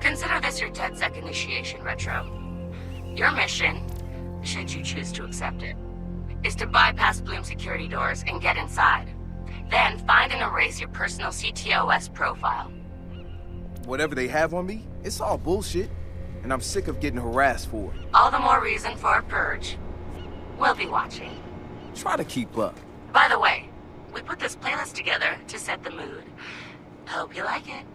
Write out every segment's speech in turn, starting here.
Consider this your 10-sec initiation, Retro. Your mission, should you choose to accept it, is to bypass Bloom security doors and get inside. Then find and erase your personal CTOS profile. Whatever they have on me, it's all bullshit. And I'm sick of getting harassed for it. All the more reason for a purge. We'll be watching. Try to keep up. By the way, we put this playlist together to set the mood. Hope you like it.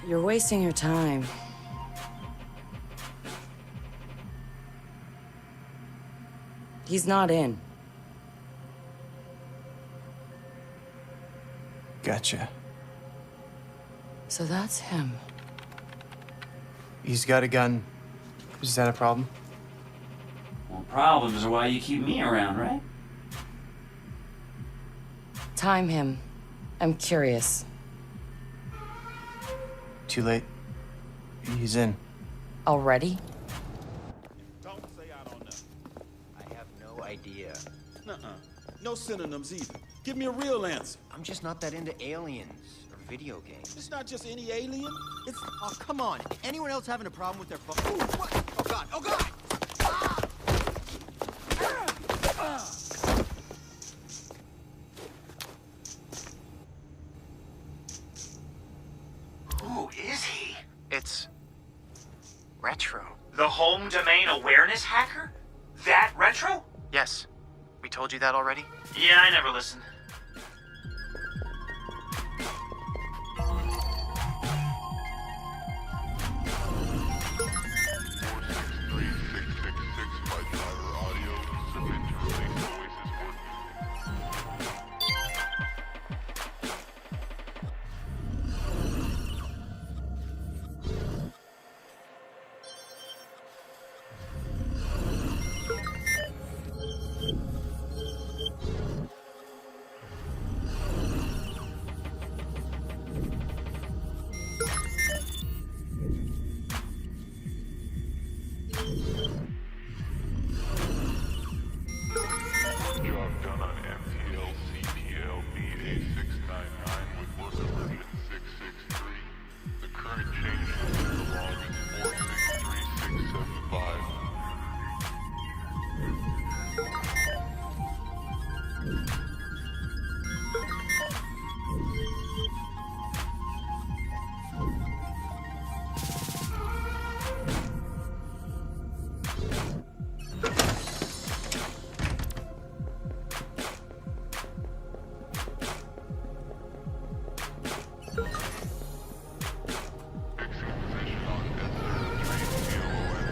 You're wasting your time. He's not in. Gotcha. So that's him. He's got a gun. Is that a problem? Well, problems are why you keep me around, right? Time him. I'm curious. Too late. He's in. Already? Don't say I don't know. I have no idea. Nuh-uh. No synonyms either. Give me a real answer. I'm just not that into aliens or video games. It's not just any alien. It's... Oh, come on. Anyone else having a problem with their phone? Ooh, what? Oh, God. Oh, God! Ah! Who is he? It's... Retro. The home domain awareness hacker? That Retro? Yes. We told you that already? Yeah, I never listened.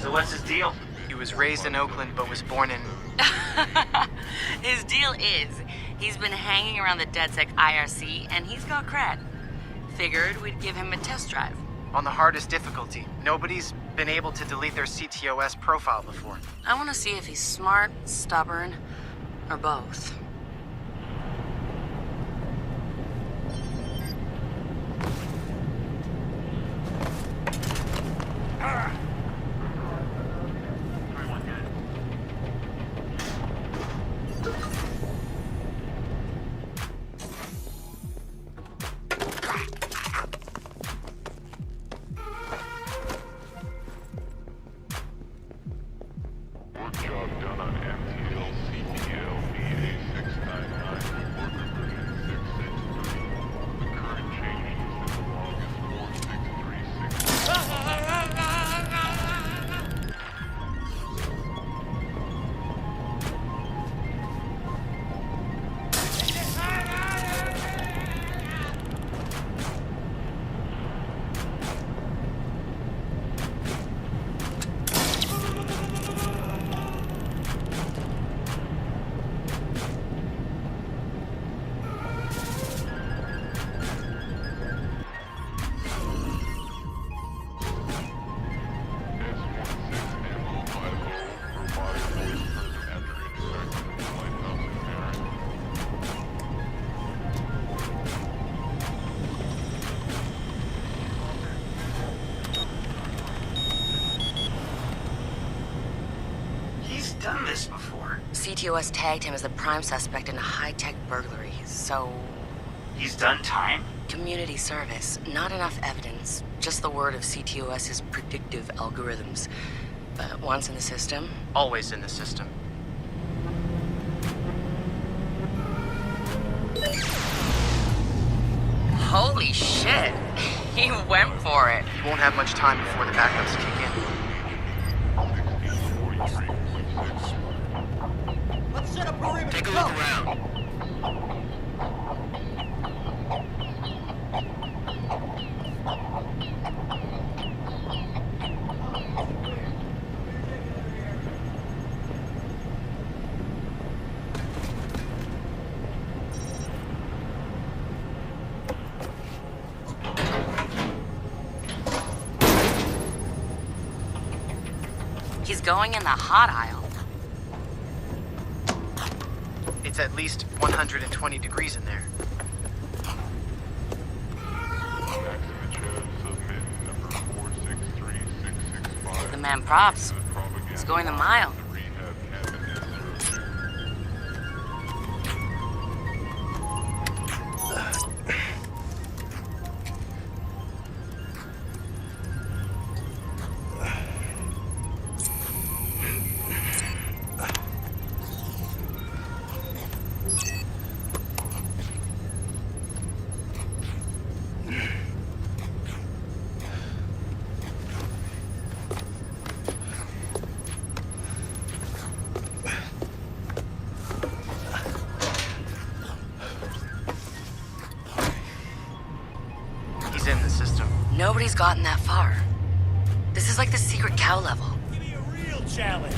So what's his deal? He was raised in Oakland but was born in... His deal is, he's been hanging around the DedSec IRC, and he's got cred. Figured we'd give him a test drive. on the hardest difficulty. Nobody's been able to delete their CTOS profile before. I want to see if he's smart, stubborn, or both. Done this before. CTOS tagged him as the prime suspect in a high-tech burglary, so... He's done time? Community service. Not enough evidence. Just the word of CTOS's predictive algorithms. But once in the system... Always in the system. Holy shit! He went for it. You won't have much time before the backups kick in. Let's set up perimeter. Take a look around. He's going in the hot aisle. It's at least 120 degrees in there. The man props. He's going the mile. He's in the system. Nobody's gotten that far. This is like the secret cow level. Give me a real challenge.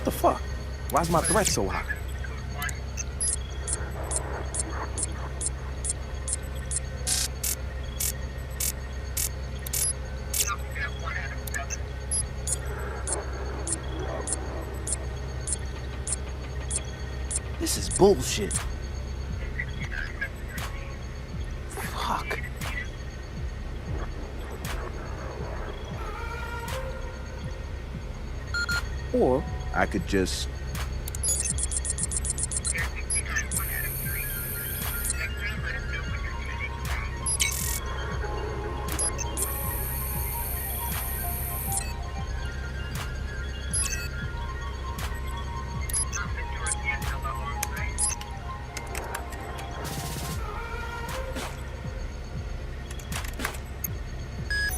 What the fuck? Why's my threat so high? This is bullshit. Fuck. Or I could just...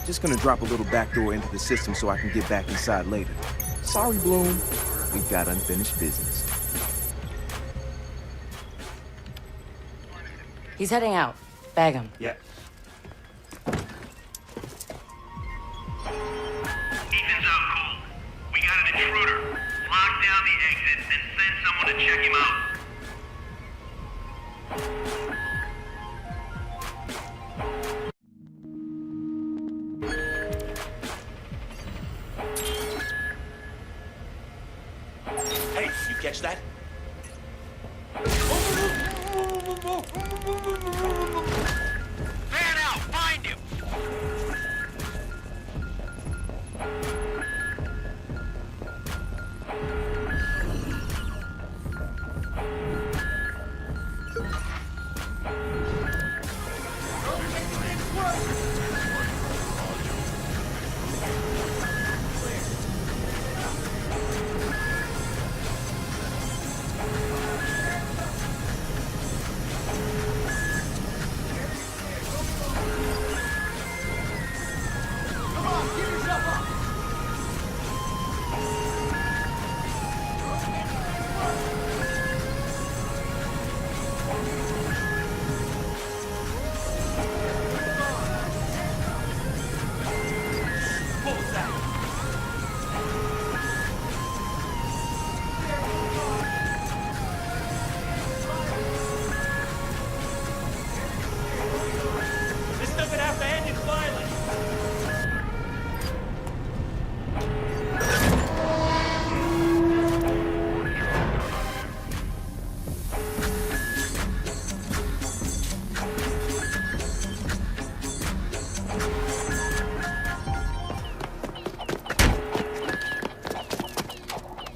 Just gonna drop a little backdoor into the system so I can get back inside later. Sorry, Bloom. We've got unfinished business. He's heading out. Bag him. Yeah. Ethan's out cold. We got an intruder. Lock down the exit and send someone to check him out. Hey, you catch that? Fan out! Find him! This doesn't have to end in violence.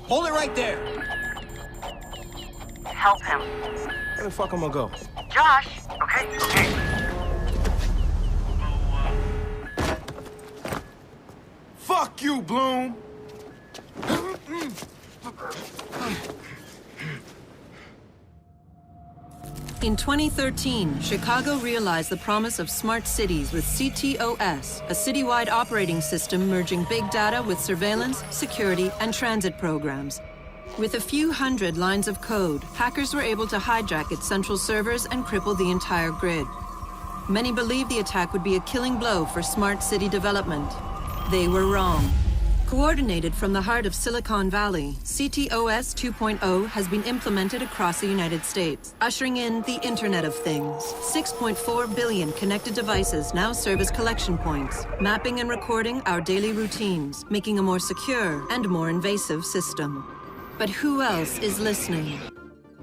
Hold it right there. Help him. Where the fuck am I gonna go? Josh! Okay. Fuck you, Bloom! In 2013, Chicago realized the promise of smart cities with CTOS, a citywide operating system merging big data with surveillance, security, and transit programs. With a few hundred lines of code, hackers were able to hijack its central servers and cripple the entire grid. Many believed the attack would be a killing blow for smart city development. They were wrong. Coordinated from the heart of Silicon Valley, CTOS 2.0 has been implemented across the United States, ushering in the Internet of Things. 6.4 billion connected devices now serve as collection points, mapping and recording our daily routines, making a more secure and more invasive system. But who else is listening?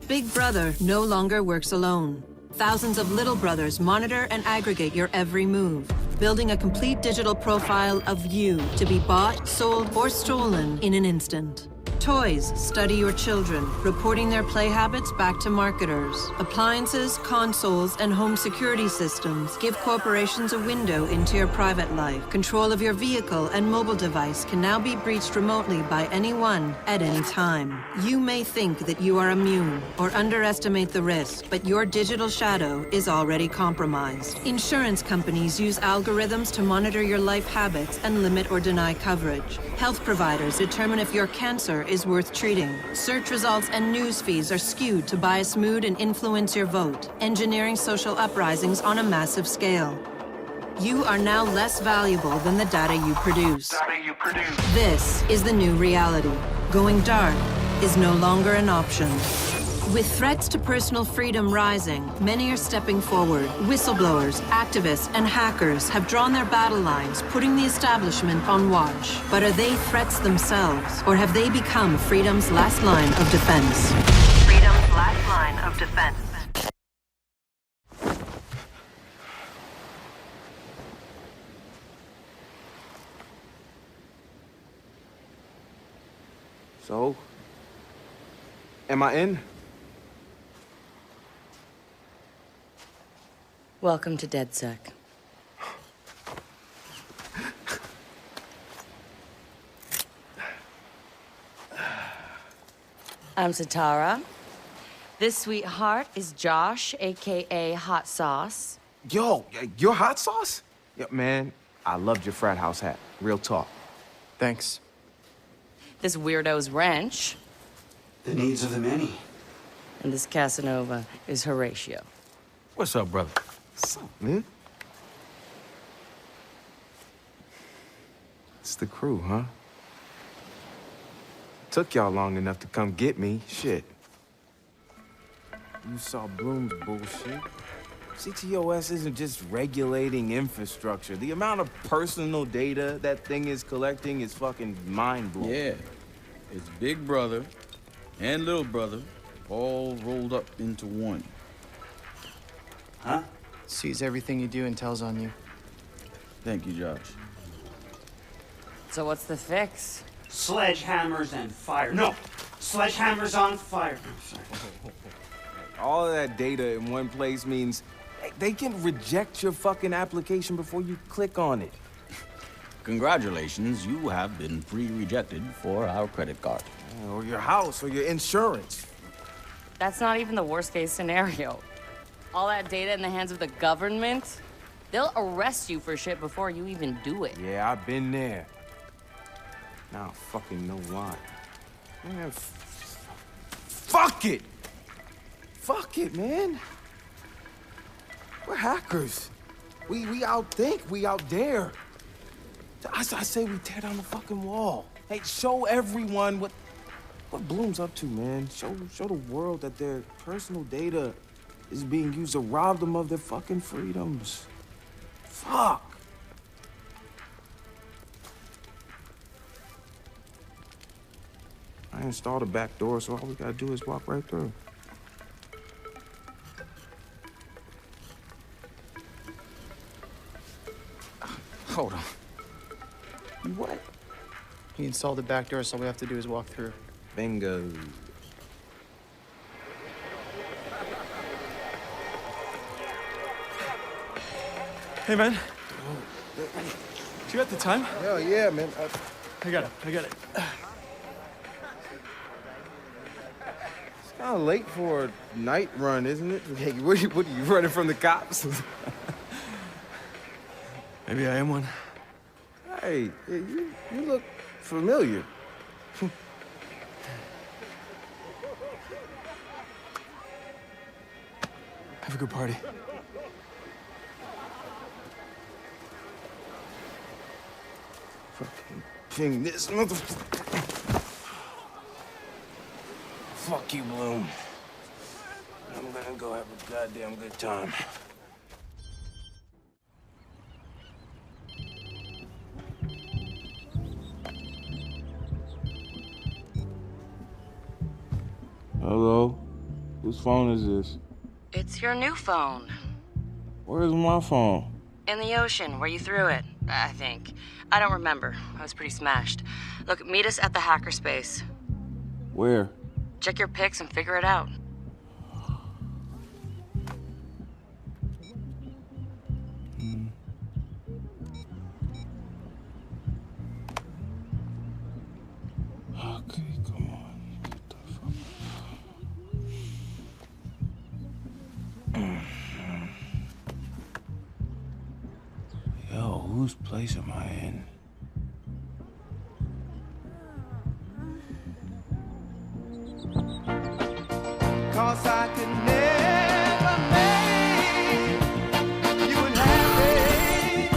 Big Brother no longer works alone. Thousands of little brothers monitor and aggregate your every move, building a complete digital profile of you to be bought, sold, or stolen in an instant. Toys study your children, reporting their play habits back to marketers. Appliances, consoles, and home security systems give corporations a window into your private life. Control of your vehicle and mobile device can now be breached remotely by anyone at any time. You may think that you are immune or underestimate the risk, but your digital shadow is already compromised. Insurance companies use algorithms to monitor your life habits and limit or deny coverage. Health providers determine if your cancer is worth treating. Search results and news feeds are skewed to bias mood and influence your vote, engineering social uprisings on a massive scale. You are now less valuable than the data you produce. This is the new reality. Going dark is no longer an option. With threats to personal freedom rising, many are stepping forward. Whistleblowers, activists, and hackers have drawn their battle lines, putting the establishment on watch. But are they threats themselves, or have they become freedom's last line of defense? Freedom's last line of defense. So, am I in? Welcome to DedSec. I'm Satara. This sweetheart is Josh, aka Hot Sauce. Yo, your hot sauce? Yeah, man, I loved your frat house hat. Real talk. Thanks. This weirdo's Wrench. The needs of the many. And this Casanova is Horatio. What's up, brother? What's up, man? It's the crew, huh? Took y'all long enough to come get me. Shit. You saw Bloom's bullshit. CTOS isn't just regulating infrastructure. The amount of personal data that thing is collecting is fucking mind-blowing. Yeah. It's Big Brother and Little Brother all rolled up into one. Huh? Sees everything you do and tells on you. Thank you, Josh. So what's the fix? Sledgehammers and fire. No! Sledgehammers on fire. I'm sorry. All of that data in one place means they can reject your fucking application before you click on it. Congratulations, you have been pre-rejected for our credit card. Or your house, or your insurance. That's not even the worst case scenario. All that data in the hands of the government, they'll arrest you for shit before you even do it. Yeah, I've been there. Now I fucking know why. Man, fuck it! Fuck it, man. We're hackers. We outthink, we out dare. I say we tear down the fucking wall. Hey, show everyone what Bloom's up to, man. Show the world that their personal data is being used to rob them of their fucking freedoms. Fuck. I installed a back door, so all we gotta do is walk right through. Hold on. What? He installed the back door, so all we have to do is walk through. Bingo. Hey, man. You got the time? Hell yeah, man. I got it. It's kind of late for a night run, isn't it? Hey, what are you running from the cops? Maybe I am one. Hey, you look familiar. Have a good party. Fucking ping this motherfucker. Fuck you, Bloom. I'm gonna go have a goddamn good time. Hello? Whose phone is this? It's your new phone. Where's my phone? In the ocean, where you threw it, I think. I don't remember. I was pretty smashed. Look, meet us at the hackerspace. Where? Check your pics and figure it out. Okay, come on. Get the fuck. Yo, whose place am I in? Cause I could never make you unhappy.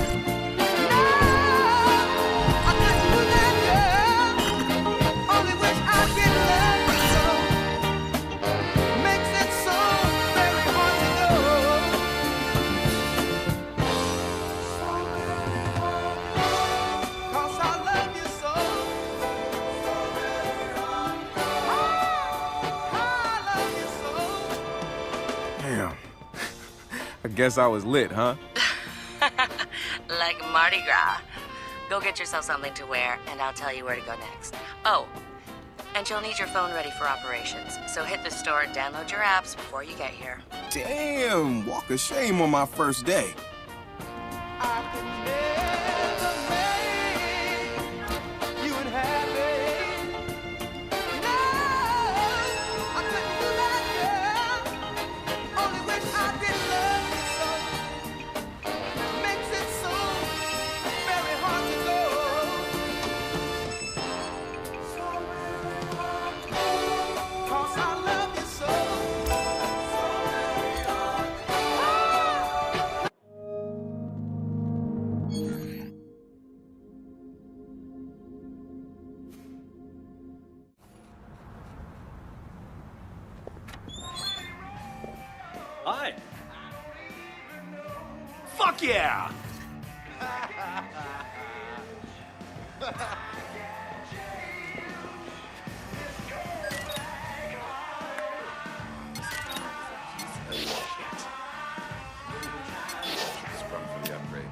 guess I was lit, huh? Like Mardi Gras. Go get yourself something to wear, and I'll tell you where to go next. Oh, and you'll need your phone ready for operations, so hit the store and download your apps before you get here. Damn, walk of shame on my first day. Hi. Fuck yeah! Sprung for the upgrade.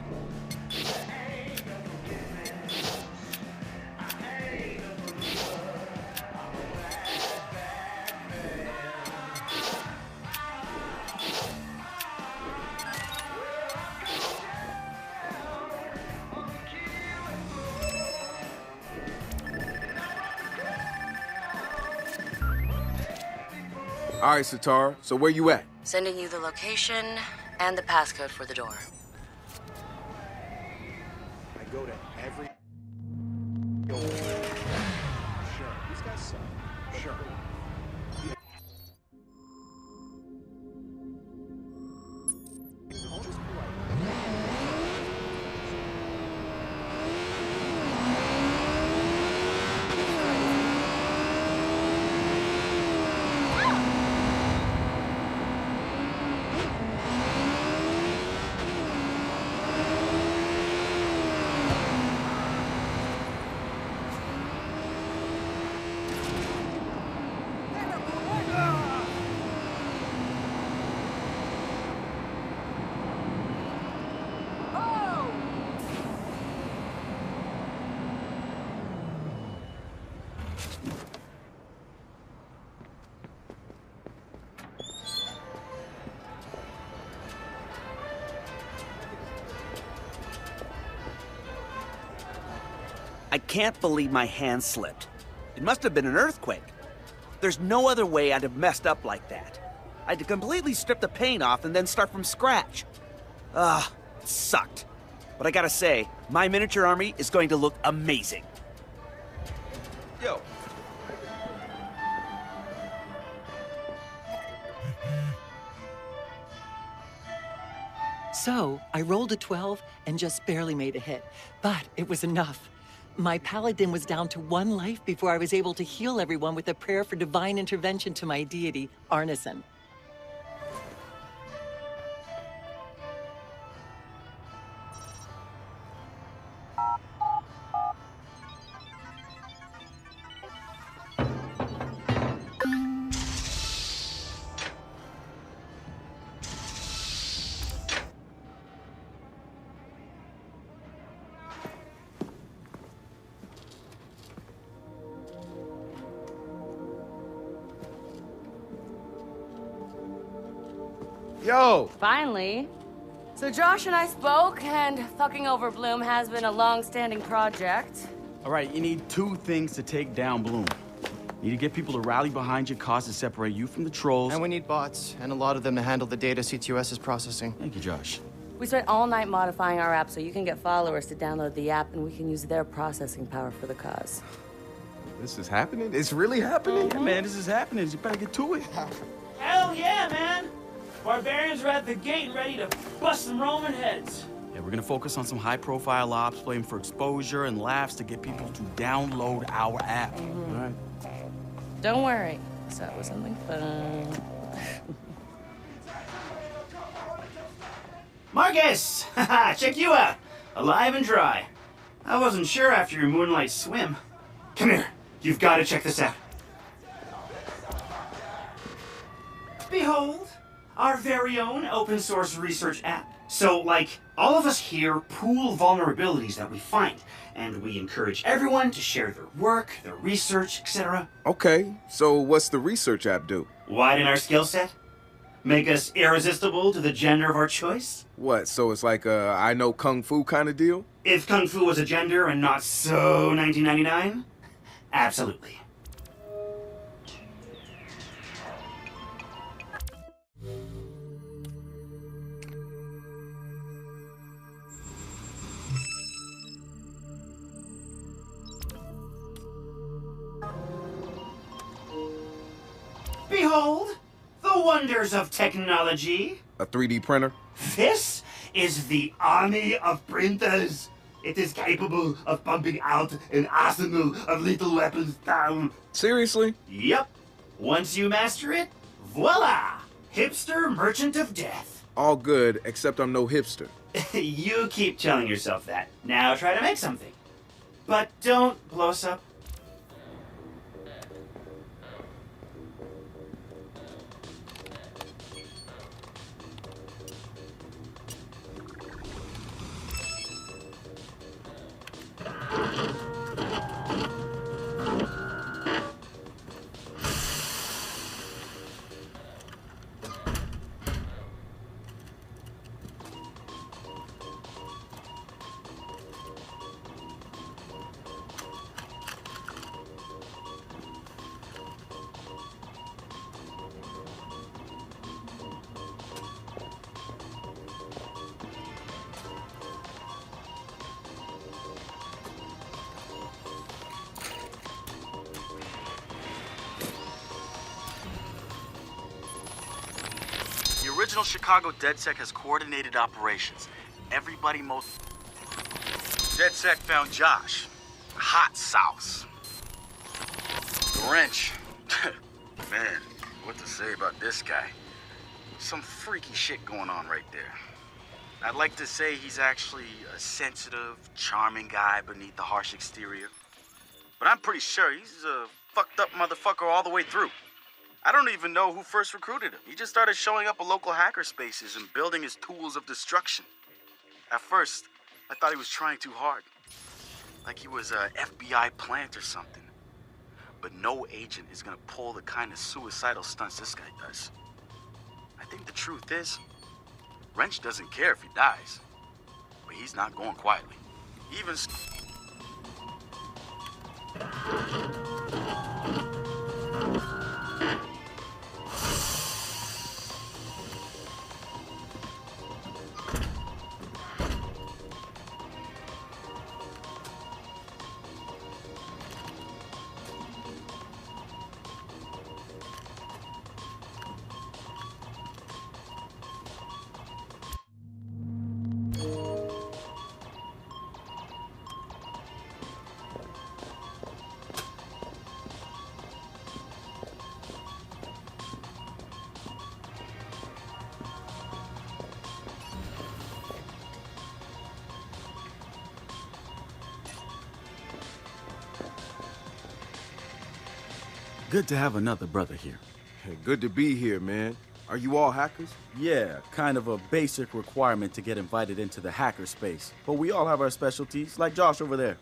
All right, Satar, so where you at? Sending you the location and the passcode for the door. I go to every... Sure, these guys suck. Sure. I can't believe my hand slipped. It must have been an earthquake. There's no other way I'd have messed up like that. I had to completely strip the paint off and then start from scratch. It sucked. But I gotta say, my miniature army is going to look amazing. Yo. So, I rolled a 12 and just barely made a hit, but it was enough. My paladin was down to 1 life before I was able to heal everyone with a prayer for divine intervention to my deity, Arneson. Yo! Finally. So Josh and I spoke, and fucking over Bloom has been a long-standing project. All right, you need 2 things to take down Bloom. You need to get people to rally behind your cause to separate you from the trolls. And we need bots, and a lot of them to handle the data CTOS is processing. Thank you, Josh. We spent all night modifying our app so you can get followers to download the app, and we can use their processing power for the cause. This is happening? It's really happening? Yeah, man, this is happening. You better get to it. Hell yeah, man! Barbarians are at the gate and ready to bust some Roman heads. Yeah, we're gonna focus on some high-profile ops, playing for exposure and laughs to get people to download our app. Mm-hmm. All right. Don't worry. So it was something fun. Marcus! Haha, check you out. Alive and dry. I wasn't sure after your moonlight swim. Come here. You've got to check this out. Behold, our very own open source research app. So, like, all of us here pool vulnerabilities that we find, and we encourage everyone to share their work, their research, etc. Okay, so what's the research app do? Widen our skill set? Make us irresistible to the gender of our choice? What, so it's like a I know Kung Fu kind of deal? If Kung Fu was a gender and not so 1999? Absolutely. Behold, the wonders of technology. A 3D printer? This is the army of printers. It is capable of pumping out an arsenal of lethal weapons down. Seriously? Yep. Once you master it, voila! Hipster merchant of death. All good, except I'm no hipster. You keep telling yourself that. Now try to make something. But don't blow us up. The original Chicago DedSec has coordinated operations. Everybody most... DedSec found Josh. Hot sauce. The wrench. Man, what to say about this guy? Some freaky shit going on right there. I'd like to say he's actually a sensitive, charming guy beneath the harsh exterior. But I'm pretty sure he's a fucked up motherfucker all the way through. I don't even know who first recruited him. He just started showing up at local hacker spaces and building his tools of destruction. At first, I thought he was trying too hard. Like he was a FBI plant or something. But no agent is gonna pull the kind of suicidal stunts this guy does. I think the truth is, Wrench doesn't care if he dies. But he's not going quietly. Even... Good to have another brother here. Good to be here, man. Are you all hackers? Yeah, kind of a basic requirement to get invited into the hacker space. But we all have our specialties, like Josh over there.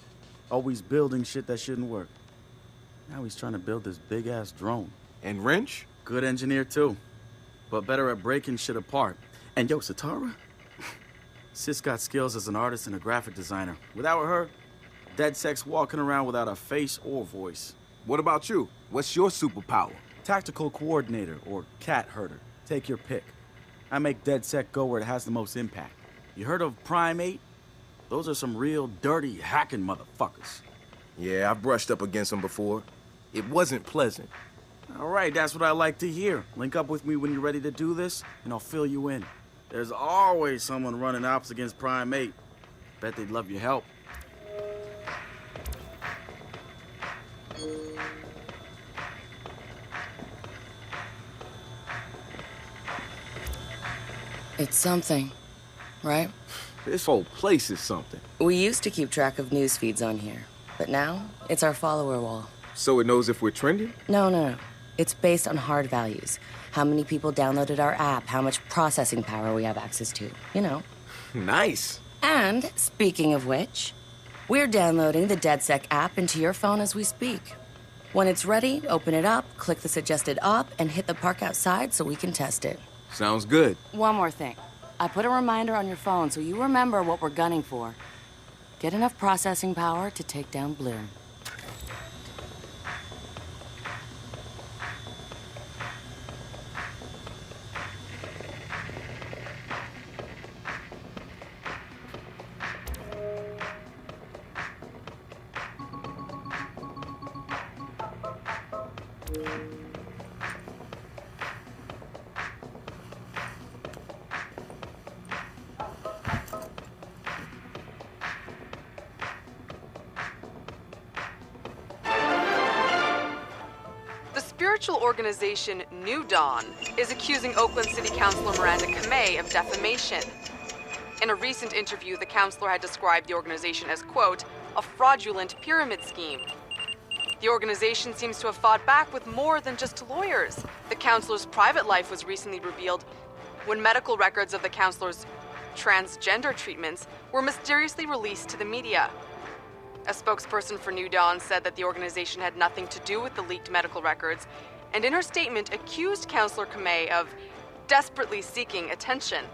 Always building shit that shouldn't work. Now he's trying to build this big-ass drone. And Wrench? Good engineer, too. But better at breaking shit apart. And yo, Satara? Sis got skills as an artist and a graphic designer. Without her, DedSec's walking around without a face or voice. What about you? What's your superpower? Tactical coordinator or cat herder. Take your pick. I make DedSec go where it has the most impact. You heard of Primate? Those are some real dirty hacking motherfuckers. Yeah, I've brushed up against them before. It wasn't pleasant. All right, that's what I like to hear. Link up with me when you're ready to do this, and I'll fill you in. There's always someone running ops against Primate. Bet they'd love your help. It's something, right? This whole place is something. We used to keep track of news feeds on here, but now it's our follower wall. So it knows if we're trending? No. It's based on hard values. How many people downloaded our app, how much processing power we have access to, you know. Nice. And, speaking of which, we're downloading the DedSec app into your phone as we speak. When it's ready, open it up, click the suggested op, and hit the park outside so we can test it. Sounds good. One more thing. I put a reminder on your phone so you remember what we're gunning for. Get enough processing power to take down Bloom. The spiritual organization New Dawn is accusing Oakland City Councilor Miranda Kamei of defamation. In a recent interview, the councilor had described the organization as, quote, a fraudulent pyramid scheme. The organization seems to have fought back with more than just lawyers. The councilor's private life was recently revealed when medical records of the councilor's transgender treatments were mysteriously released to the media. A spokesperson for New Dawn said that the organization had nothing to do with the leaked medical records, and in her statement accused Councilor Kamei of desperately seeking attention.